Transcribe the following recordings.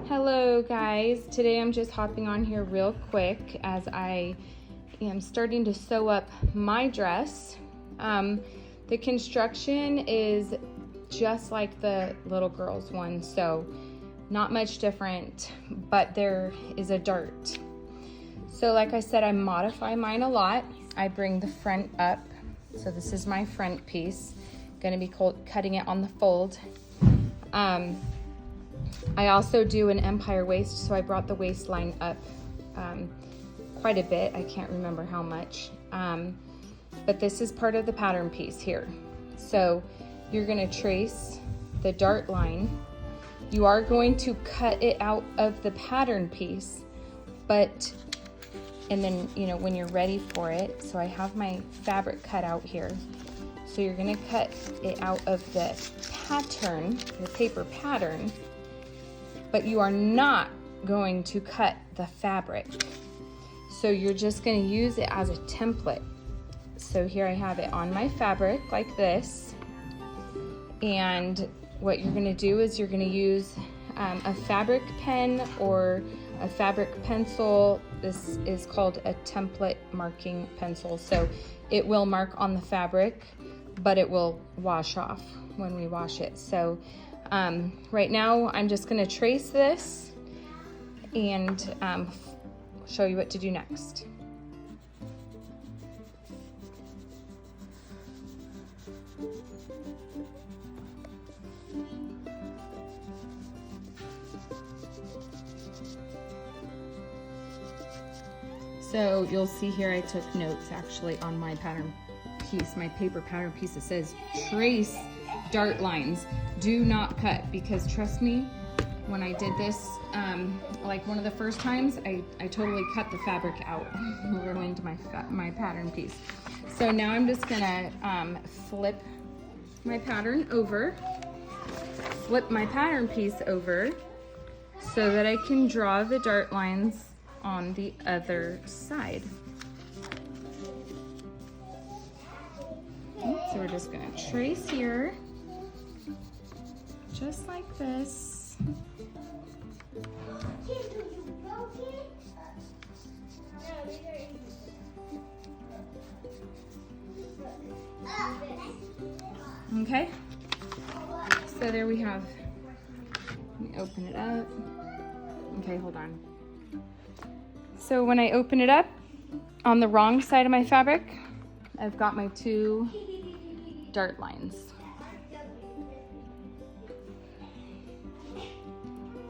Hello guys, today I'm just hopping on here real quick as I am starting to sew up my dress. The construction is just like the little girl's one, so not much different, but there is a dart. So like I said, I modify mine a lot. I bring the front up, so this is my front piece. Gonna be cutting it on the fold. I also do an empire waist, so I brought the waistline up quite a bit. I can't remember how much, but this is part of the pattern piece here. So you're gonna trace the dart line. You are going to cut it out of the pattern piece, and then, you know, when you're ready for it, so I have my fabric cut out here. So you're gonna cut it out of the pattern, the paper pattern, but you are not going to cut the fabric. So you're just gonna use it as a template. So here I have it on my fabric like this. And what you're gonna do is you're gonna use a fabric pen or a fabric pencil. This is called a template marking pencil. So it will mark on the fabric, but it will wash off when we wash it. So right now I'm just gonna trace this and show you what to do next. So you'll see here I took notes actually on my pattern piece, my paper pattern piece. It says trace dart lines, do not cut, because trust me, when I did this, like one of the first times, I totally cut the fabric out into my pattern piece. So now I'm just gonna flip my pattern over, flip my pattern piece over so that I can draw the dart lines on the other side. Okay, so we're just gonna trace here, just like this. Okay, so there we have, let me open it up. Okay, hold on. So when I open it up, on the wrong side of my fabric, I've got my two dart lines.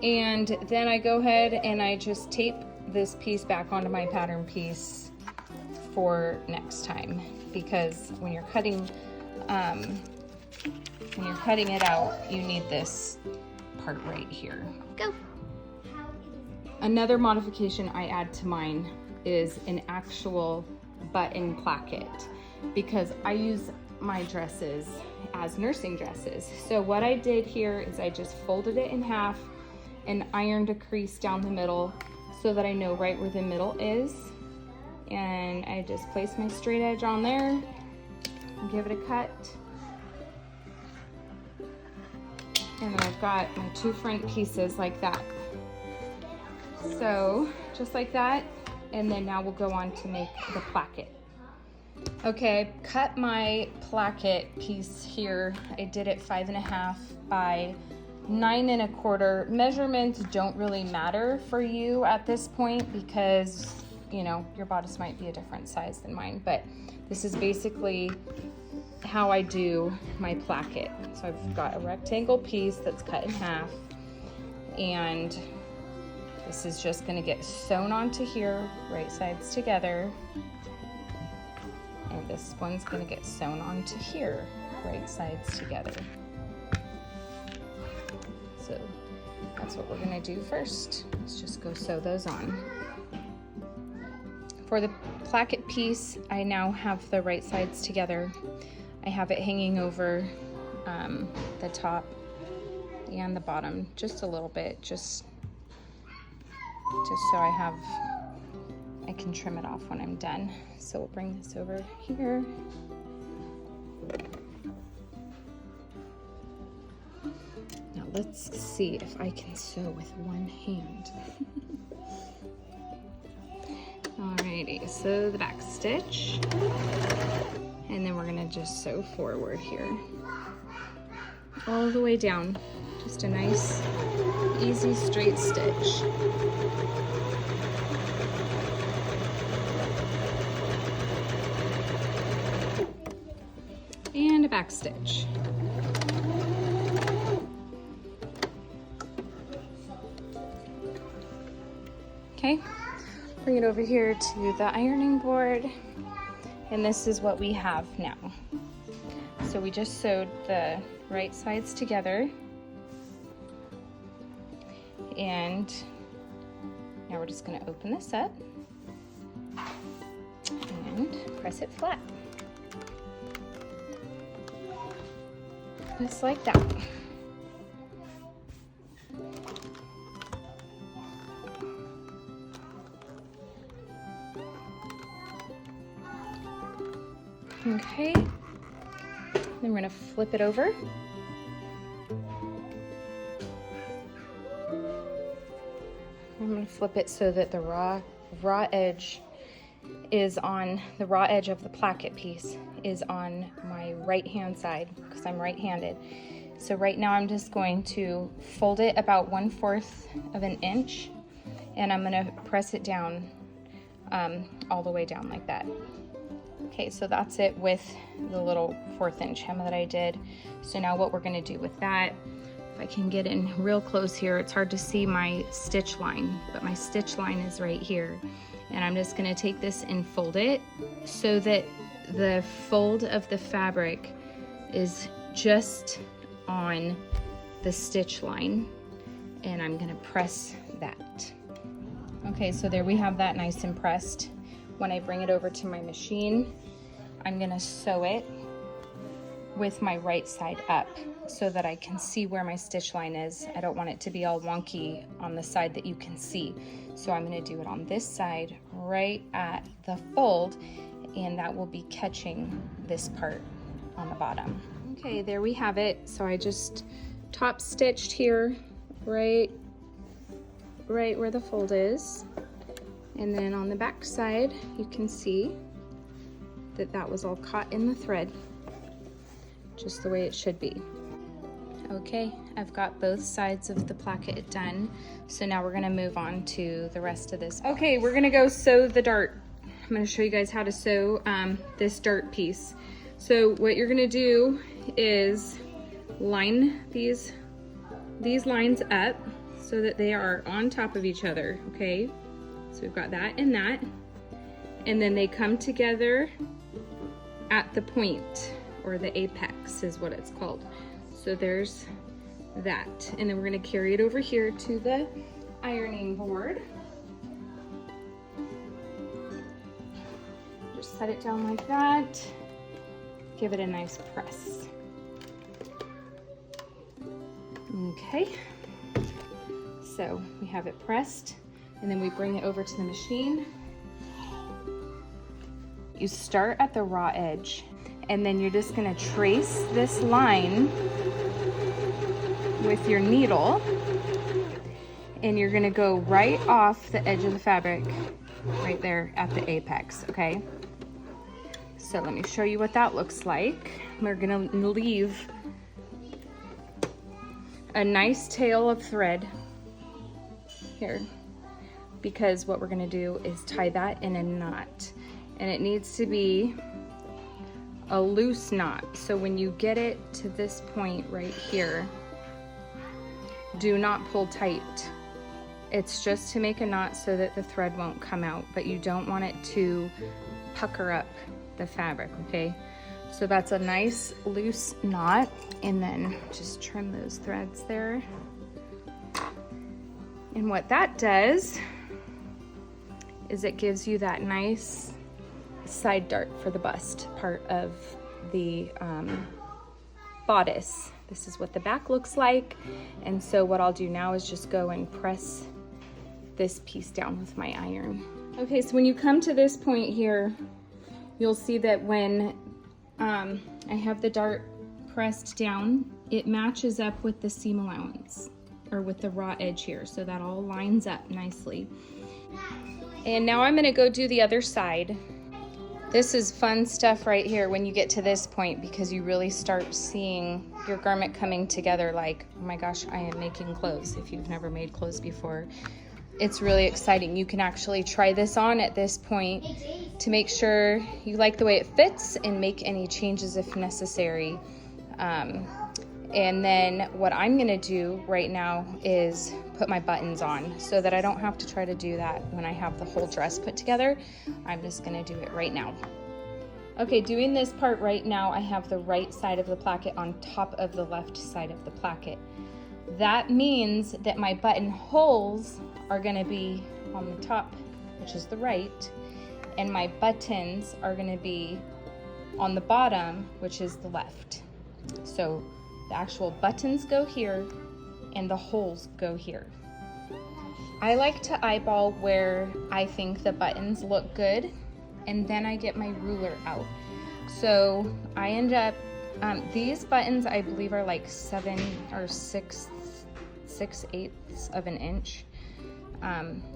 And then I go ahead and I just tape this piece back onto my pattern piece for next time, because when you're cutting it out, you need this part right here. Go. Another modification I add to mine is an actual button placket, because I use my dresses as nursing dresses. So what I did here is I just folded it in half and ironed a crease down the middle so that I know right where the middle is. And I just place my straight edge on there and give it a cut. And then I've got my two front pieces like that. So just like that, and then now we'll go on to make the placket. Okay, I cut my placket piece here. I did it 5.5 by 9.25. Measurements don't really matter for you at this point, because you know your bodice might be a different size than mine, but this is basically how I do my placket. So I've got a rectangle piece that's cut in half, and this is just gonna get sewn onto here, right sides together. And this one's gonna get sewn onto here, right sides together. So that's what we're gonna do first. Let's just go sew those on. For the placket piece, I now have the right sides together. I have it hanging over the top and the bottom just a little bit, just so I can trim it off when I'm done. So we'll bring this over here. Now let's see if I can sew with one hand. Alrighty, so the back stitch, and then we're gonna just sew forward here, all the way down. Just a nice, easy, straight stitch. And a back stitch. Okay, bring it over here to the ironing board, and this is what we have now. So we just sewed the right sides together, and now we're just going to open this up and press it flat, just like that. Okay, then we're going to flip it over. I'm going to flip it so that the raw edge is on, the raw edge of the placket piece is on my right hand side, because I'm right-handed. So right now I'm just going to fold it about 1/4 of an inch, and I'm going to press it down all the way down like that. Okay, so that's it with the little 1/4 inch hem that I did. So now what we're going to do with that, if I can get in real close here, it's hard to see my stitch line, but my stitch line is right here. And I'm just going to take this and fold it so that the fold of the fabric is just on the stitch line, and I'm going to press that. Okay, so there we have that nice and pressed. When I bring it over to my machine, I'm going to sew it with my right side up so that I can see where my stitch line is. I don't want it to be all wonky on the side that you can see. So I'm going to do it on this side right at the fold, and that will be catching this part on the bottom. Okay, there we have it. So I just top stitched here right where the fold is. And then on the back side, you can see that that was all caught in the thread, just the way it should be. Okay, I've got both sides of the placket done. So now we're gonna move on to the rest of this. Okay, we're gonna go sew the dart. I'm gonna show you guys how to sew this dart piece. So what you're gonna do is line these lines up so that they are on top of each other, okay? So we've got that, and then they come together at the point, or the apex is what it's called. So there's that. And then we're gonna carry it over here to the ironing board. Just set it down like that. Give it a nice press. Okay, so we have it pressed, and then we bring it over to the machine. You start at the raw edge, and then you're just gonna trace this line with your needle, and you're gonna go right off the edge of the fabric, right there at the apex, okay? So let me show you what that looks like. We're gonna leave a nice tail of thread here, because what we're gonna do is tie that in a knot, and it needs to be a loose knot. So when you get it to this point right here, do not pull tight. It's just to make a knot so that the thread won't come out, but you don't want it to pucker up the fabric, okay? So that's a nice loose knot, and then just trim those threads there. And what that does is it gives you that nice side dart for the bust part of the bodice. This is what the back looks like. And so what I'll do now is just go and press this piece down with my iron. Okay, so when you come to this point here, you'll see that when I have the dart pressed down, it matches up with the seam allowance, or with the raw edge here, so that all lines up nicely. And now I'm gonna go do the other side. This is fun stuff right here when you get to this point, because you really start seeing your garment coming together like, oh my gosh, I am making clothes. If you've never made clothes before, it's really exciting. You can actually try this on at this point to make sure you like the way it fits and make any changes if necessary. And then what I'm gonna do right now is put my buttons on so that I don't have to try to do that when I have the whole dress put together. I'm just gonna do it right now. Okay, doing this part right now, I have the right side of the placket on top of the left side of the placket. That means that my buttonholes are gonna be on the top, which is the right, and my buttons are gonna be on the bottom, which is the left. So the actual buttons go here and the holes go here. I like to eyeball where I think the buttons look good, and then I get my ruler out. So I end up, these buttons I believe are like 7 or 6/8 of an inch.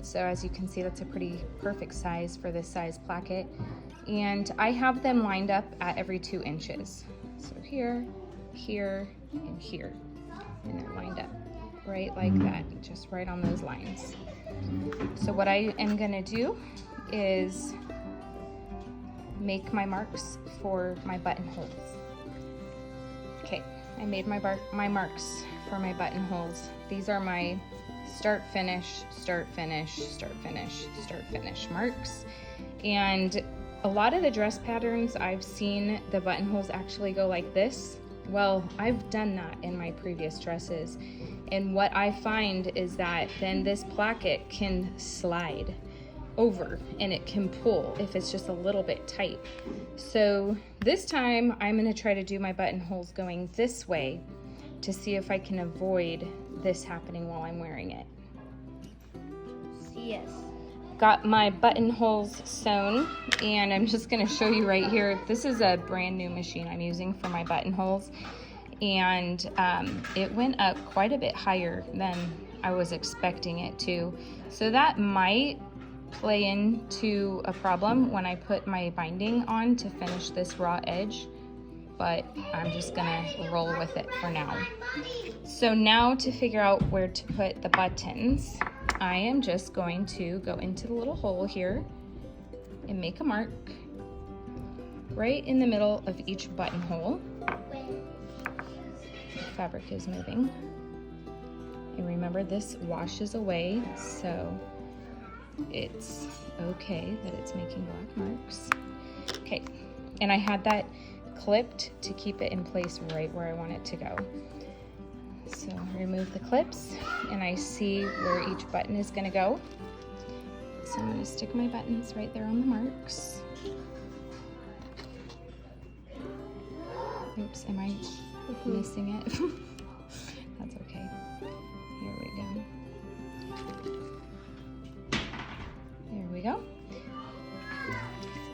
So as you can see, that's a pretty perfect size for this size placket. And I have them lined up at every 2 inches. So here, here, and here. And they're lined up right like that, just right on those lines. So what I am gonna do is make my marks for my buttonholes. Okay, I made my marks for my buttonholes. These are my start, finish, start, finish, start, finish, start, finish marks. And a lot of the dress patterns I've seen the buttonholes actually go like this. Well, I've done that in my previous dresses. And what I find is that then this placket can slide over and it can pull if it's just a little bit tight. So this time I'm gonna try to do my buttonholes going this way to see if I can avoid this happening while I'm wearing it. Yes. Got my buttonholes sewn, and I'm just gonna show you right here. This is a brand new machine I'm using for my buttonholes, and it went up quite a bit higher than I was expecting it to. So that might play into a problem when I put my binding on to finish this raw edge, but I'm just gonna roll with it for now. So now to figure out where to put the buttons, I am just going to go into the little hole here and make a mark right in the middle of each buttonhole. The fabric is moving. And remember, this washes away, so it's okay that it's making black marks. Okay, and I had that clipped to keep it in place right where I want it to go. So remove the clips, and I see where each button is gonna go. So I'm gonna stick my buttons right there on the marks. Oops, am I missing it? That's okay. Here we go. There we go.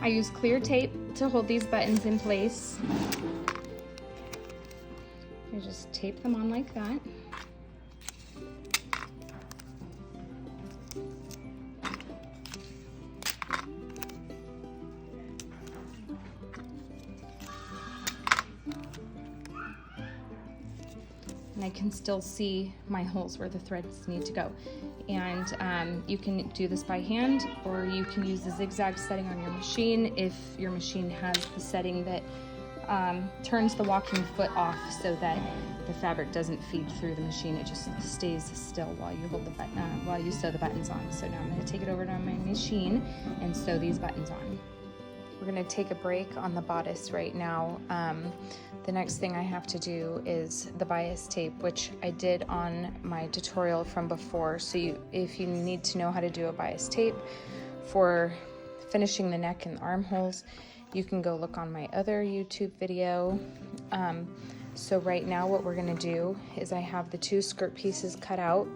I use clear tape to hold these buttons in place. I just tape them on like that. And I can still see my holes where the threads need to go. And you can do this by hand, or you can use the zigzag setting on your machine if your machine has the setting that turns the walking foot off so that the fabric doesn't feed through the machine. It just stays still while you hold the button, while you sew the buttons on. So now I'm going to take it over to my machine and sew these buttons on. We're going to take a break on the bodice right now. The next thing I have to do is the bias tape, which I did on my tutorial from before. So if you need to know how to do a bias tape for finishing the neck and the armholes, you can go look on my other YouTube video. So right now what we're gonna do is I have the 2 skirt pieces cut out.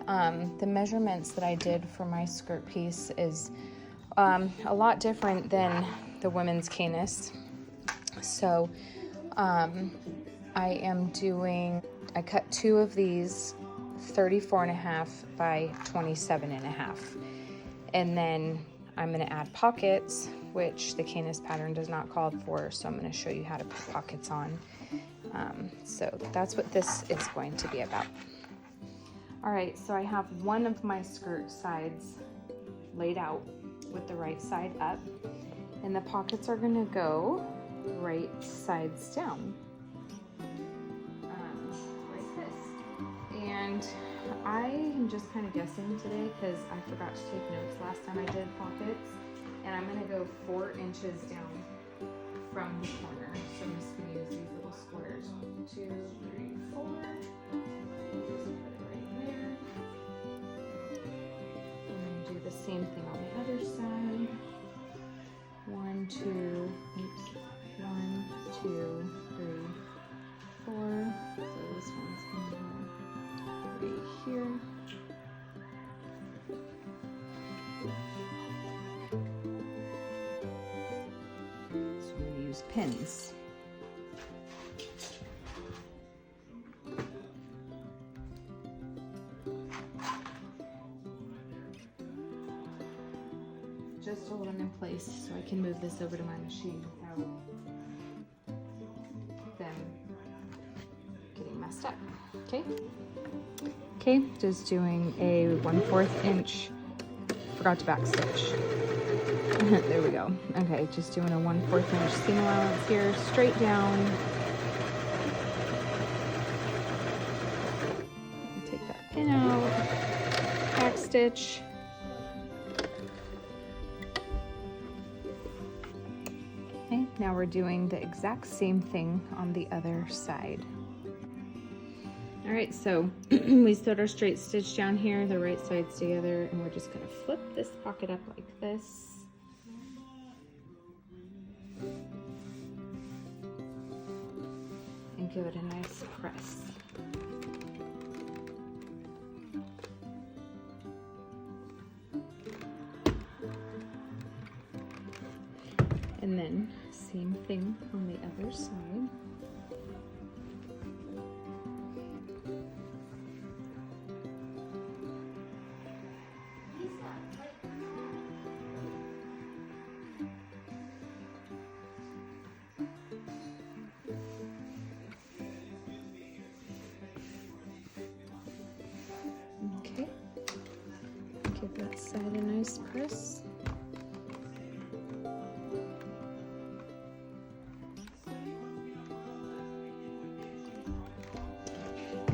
The measurements that I did for my skirt piece is a lot different than the women's canis. So I cut 2 of these 34.5 by 27.5. And then I'm gonna add pockets, which the canis pattern does not call for, so I'm gonna show you how to put pockets on. So that's what this is going to be about. All right, so I have one of my skirt sides laid out with the right side up, and the pockets are gonna go right sides down, like this. And I am just kind of guessing today because I forgot to take notes last time I did pockets, and I'm gonna go 4 inches down from the corner. So I'm just gonna use these little squares. 1, 2, 3, 4. Just put it right there. And then do the same thing on the other side. 1, 2, oops. 1, 2, 3, 4. So this one's gonna go right here. So I'm gonna use pins. Just to hold them in place so I can move this over to my machine without them getting messed up. Okay, just doing a 1/4 inch, forgot to back stitch. There we go. Okay, just doing a 1/4 inch seam allowance here, straight down. Take that pin out, back stitch. Okay, now we're doing the exact same thing on the other side. All right, so we sewed our straight stitch down here, the right sides together, and we're just gonna flip this pocket up like this. And give it a nice press. And then same thing on the other side. Okay, give that side a nice press.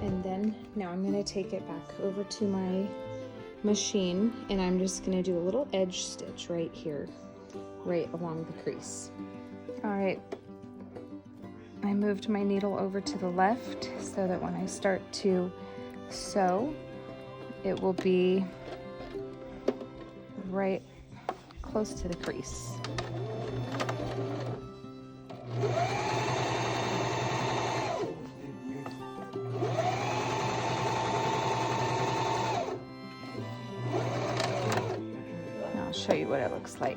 And then now I'm going to take it back over to my machine, and I'm just going to do a little edge stitch right here, right along the crease. All right, I moved my needle over to the left so that when I start to sew, it will be right close to the crease. I'll show you what it looks like.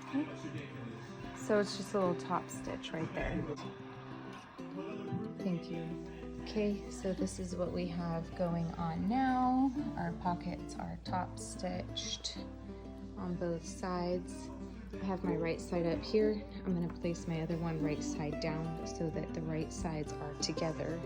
Okay. So it's just a little top stitch right there. Thank you. Okay, so this is what we have going on now. Our pockets are top stitched on both sides. I have my right side up here. I'm going to place my other one right side down so that the right sides are together.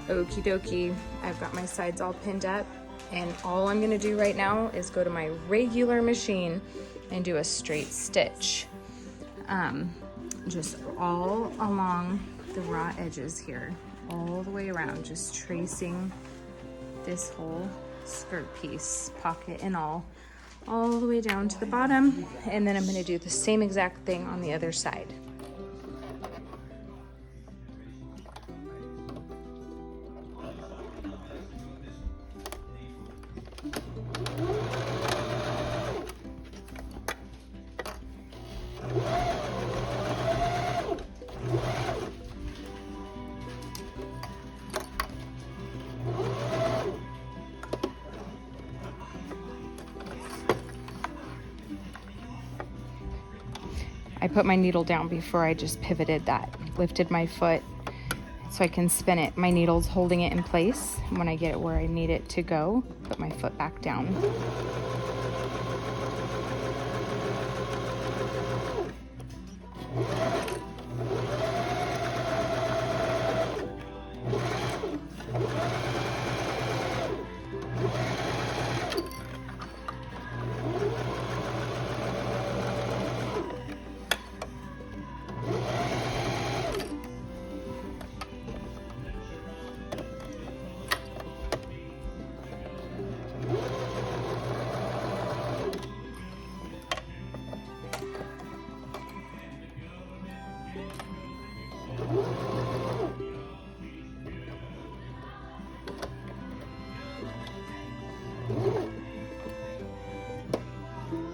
Okie dokie, I've got my sides all pinned up, and all I'm gonna do right now is go to my regular machine and do a straight stitch. Just all along the raw edges here, all the way around, just tracing this whole skirt piece, pocket and all the way down to the bottom, and then I'm gonna do the same exact thing on the other side. I put my needle down before I just pivoted that, lifted my foot so I can spin it. My needle's holding it in place. When I get it where I need it to go, put my foot back down.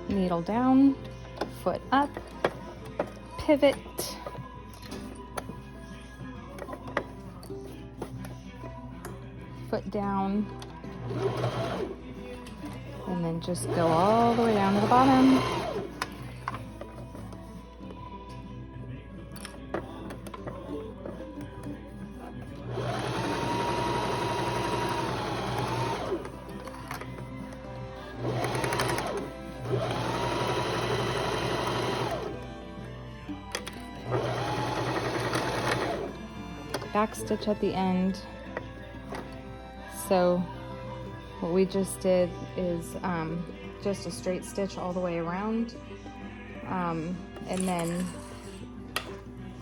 Needle down, foot up, pivot, foot down, and then just go all the way down to the bottom. Back stitch at the end. So what we just did is just a straight stitch all the way around, and then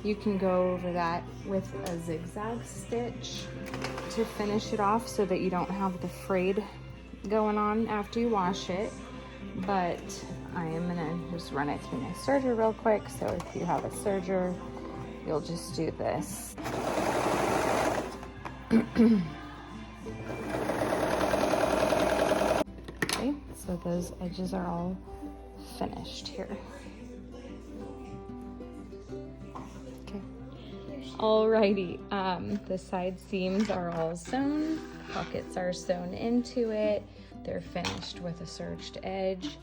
you can go over that with a zigzag stitch to finish it off so that you don't have the frayed going on after you wash it. But I am gonna just run it through my serger real quick, so if you have a serger, you'll just do this. Okay, so those edges are all finished here. Okay. Alrighty, the side seams are all sewn, pockets are sewn into it. They're finished with a serged edge,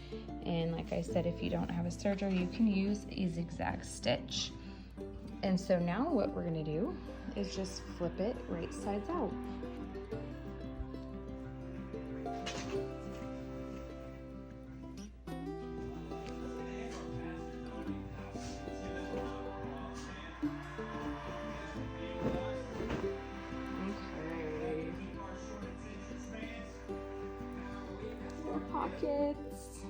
and like I said, if you don't have a serger, you can use a zigzag stitch. And so now what we're gonna do is just flip it right sides out. Okay. More pockets.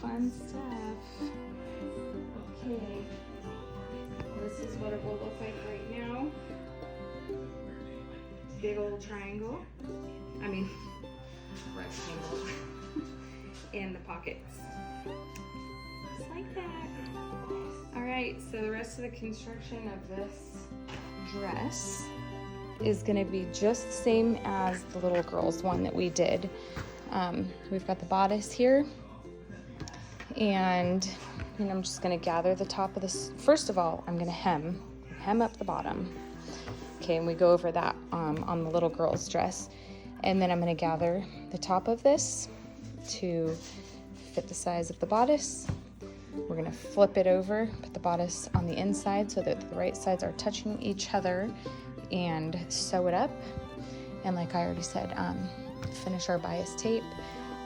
Fun stuff. Okay. This is what it will look like right now. Big old triangle. I mean, rectangle. And the pockets. Just like that. All right, so the rest of the construction of this dress is gonna be just the same as the little girl's one that we did. We've got the bodice here, and I'm just gonna gather the top of this. First of all, I'm gonna hem up the bottom. Okay, and we go over that on the little girl's dress. And then I'm gonna gather the top of this to fit the size of the bodice. We're gonna flip it over, put the bodice on the inside so that the right sides are touching each other, and sew it up. And like I already said, finish our bias tape.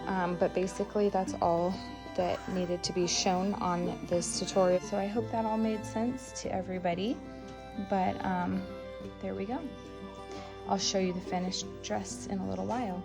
But basically that's all that needed to be shown on this tutorial. So I hope that all made sense to everybody. But there we go. I'll show you the finished dress in a little while.